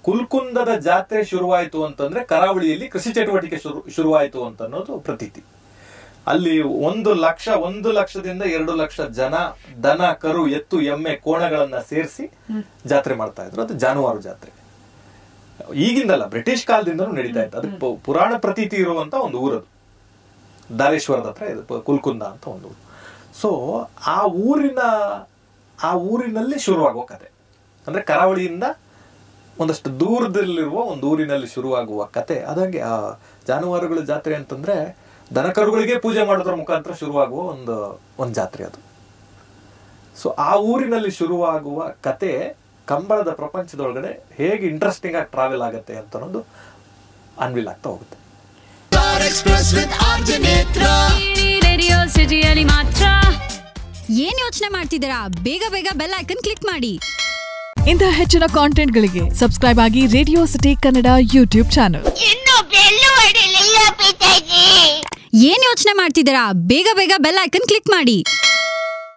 ಕುಲ್ಕುಂದದ ಜಾತ್ರೆ ಶುರುವಾಯಿತು ಅಂತಂದ್ರೆ ಕರಾವಳಿಯಲ್ಲಿ ಕೃಷಿ ಚಟುವಟಿಕೆ ಶುರುವಾಯಿತು ಅಂತ ಅನ್ನೋದು ಪ್ರತೀತಿ. ಅಲ್ಲಿ 1 ಲಕ್ಷದಿಂದ 2 ಲಕ್ಷ ಜನ ದನ, ಕರು, ಎತ್ತು, ಎಮ್ಮೆ, ಕೋಣಗಳನ್ನ ಸೇರಿಸಿ ಜಾತ್ರೆ ಮಾಡ್ತಾ ಇದ್ರು. ಅದು ಜಾನುವಾರು ಜಾತ್ರೆ. ಈಗಿಂದಲ್ಲ, ಬ್ರಿಟಿಷ್ ಕಾಲದಿಂದನೂ ನಡೀತಾ ಇತ್ತು. ಅದಕ್ಕೆ ಪುರಾಣ ಪ್ರತೀತಿ ಇರುವಂತ ಒಂದು ಊರದು, ಧಾರೇಶ್ವರದ ಹತ್ರ ಇದು ಕುಲ್ಕುಂದ ಅಂತ ಒಂದು ಊರು. ಸೊ ಆ ಊರಿನಲ್ಲಿ ಶುರುವಾಗುವ ಕತೆ ಅಂದ್ರೆ ಕರಾವಳಿಯಿಂದ ಒಂದಷ್ಟು ದೂರದಲ್ಲಿರುವ ಒಂದು ಊರಿನಲ್ಲಿ ಶುರುವಾಗುವ ಕತೆ. ಅದಂಗೆ ಆ ಜಾನುವಾರುಗಳ ಜಾತ್ರೆ ಅಂತಂದ್ರೆ ದನಕರುಗಳಿಗೆ ಪೂಜೆ ಮಾಡೋದ್ರ ಮುಖಾಂತರ ಶುರುವಾಗುವ ಒಂದು ಜಾತ್ರೆ ಅದು. ಸೊ ಆ ಊರಿನಲ್ಲಿ ಶುರುವಾಗುವ ಕತೆ ಕಂಬಳದ ಪ್ರಪಂಚದೊಳಗಡೆ ಹೇಗೆ ಇಂಟ್ರೆಸ್ಟಿಂಗ್ ಆಗಿ ಟ್ರಾವೆಲ್ ಆಗುತ್ತೆ ಅಂತ ಅನ್ನೋದು ಅನ್ವಿಲ್ ಆಗ್ತಾ ಹೋಗುತ್ತೆ. ಏನ್ ಯೋಚನೆ ಮಾಡ್ತಿದ್ದೀರಾ? ಬೇಗ ಬೇಗ ಬೆಲ್ ಐಕನ್ ಕ್ಲಿಕ್ ಮಾಡಿ. ಇಂತಹ ಹೆಚ್ಚಿನ ಕಾಂಟೆಂಟ್ಗಳಿಗೆ ಸಬ್ಸ್ಕ್ರೈಬ್ ಆಗಿ radio city Kannada YouTube channel. ಏನ್ ಯೋಚನೆ ಮಾಡ್ತಿದ್ದೀರಾ? ಬೇಗ ಬೇಗ ಬೆಲ್ ಐಕನ್ ಕ್ಲಿಕ್ ಮಾಡಿ.